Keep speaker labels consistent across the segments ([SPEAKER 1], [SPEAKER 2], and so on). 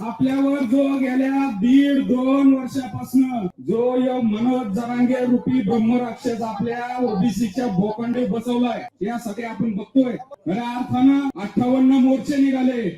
[SPEAKER 1] आपल्यावर जो गेल्या 1.5-2 वर्षापासून जो मनोज जरांगे रूपी ब्रह्मराक्षस आपल्या ओबीसीच्या भोकंडे बसवलाय, यासाठी आपण बघतोय. खऱ्या अर्थानं 58 मोर्चे निघाले.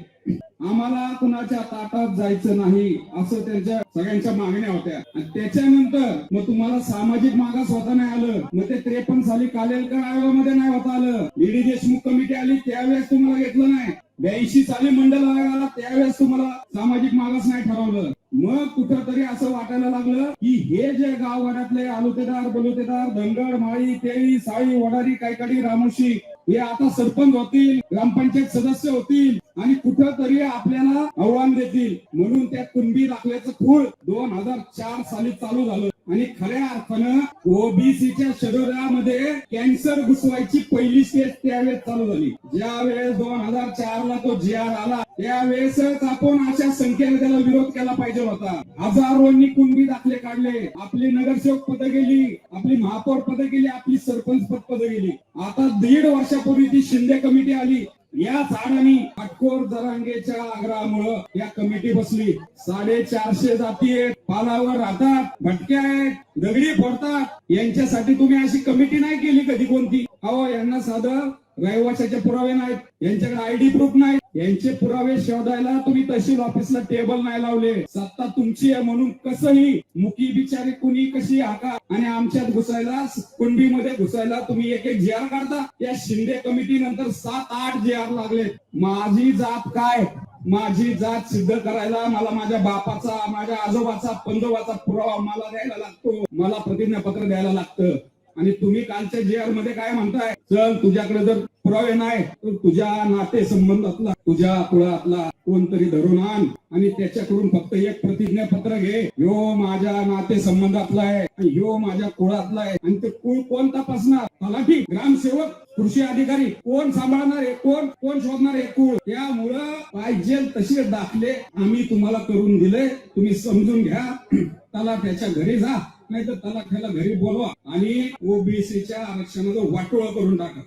[SPEAKER 1] आम्हाला कुणाच्या ताटात जायचं नाही असं त्यांच्या सगळ्यांच्या मागण्या होत्या. आणि त्याच्यानंतर मग तुम्हाला सामाजिक मागास होता नाही आलं. मग ते 53 साली कालेलकर आयोगामध्ये नाही होता आलं. ईडी देशमुख कमिटी आली त्यावेळेस तुम्हाला घेतलं नाही. 82 साली मंडल आयोग आला त्यावेळेस तुम्हाला सामाजिक मागास नाही ठरवलं. मग कुठंतरी असं वाटायला लागलं की हे जे गावगाड्यातले आलुतेदार बलुतेदार धनगर माळी तेळी साळी वडारी कायकडी रामोशी हे आता सरपंच होतील, ग्रामपंचायत सदस्य होतील आणि कुठंतरी आपल्याला आव्हान देतील. म्हणून त्या कुणबी दाखल्याचं खूळ 2004 साली चालू झालं. आणि खऱ्या अर्थानं ओबीसीच्या शरीरामध्ये कॅन्सर घुसवायची पहिली स्टेज त्यावेळेस चालू झाली. ज्यावेळेस 2004 ला तो जी आर आला त्यावेळेसच आपण अशा संख्येने त्याला विरोध केला पाहिजे होता. हजारोंनी कुणबी दाखले काढले. आपली नगरसेवक पदं गेली, आपली महापौर पदं गेली, आपली सरपंच पदं गेली. आता 1.5 वर्षापूर्वी ती शिंदे कमिटी आली. या झाडांनी हटकोर जरांगेच्या आग्रहामुळे या कमिटी बसली. 450 जाती आहेत, पालावर राहतात, भटक्या आहेत, दगडी फोडतात. यांच्यासाठी तुम्ही अशी कमिटी नाही केली कधी कोणती. अहो, यांना साधं रहिवाशाचे पुरावे नाहीत, यांच्याकडे आयडी प्रूफ नाही. यांचे पुरावे शोधायला तुम्ही तहसील ऑफिसला टेबल नाही लावले. सत्ता तुमची आहे म्हणून कसंही मुकी बिचारी कुणी कशी हाका आणि आमच्यात घुसायला कुंडीमध्ये घुसायला तुम्ही एक जी आर काढता. त्या शिंदे कमिटी नंतर 7-8 जी आर लागले. माझी जात काय, माझी जात सिद्ध करायला मला माझ्या बापाचा, माझ्या आजोबाचा, पंजोबाचा पुरावा मला द्यायला लागतो. मला प्रतिज्ञापत्र द्यायला लागतं. आणि तुम्ही कालच्या जी आर मध्ये काय म्हणताय, चल तुझ्याकडे जर पुरावे नाही तर तुझ्या नाते संबंधातला, तुझ्या कुळातला कोणतरी धरून आण आणि त्याच्याकडून फक्त एक प्रतिज्ञापत्र घे. ह्यो माझ्या नाते संबंधातला आहे आणि ह्यो माझ्या कुळातला आहे. आणि ते कुळ कोण तपासणार? तलाठी, ग्रामसेवक, कृषी अधिकारी कोण सांभाळणार आहे? कोण शोधणार आहे कुळ? त्यामुळं पाहिजे तसे दाखले आम्ही तुम्हाला करून दिले. तुम्ही समजून घ्या. तलाठ्याच्या घरी जा, नाही तर तलाठ्याला घरी बोलवा आणि ओबीसीच्या आरक्षणाचं वाटोळं करून टाका.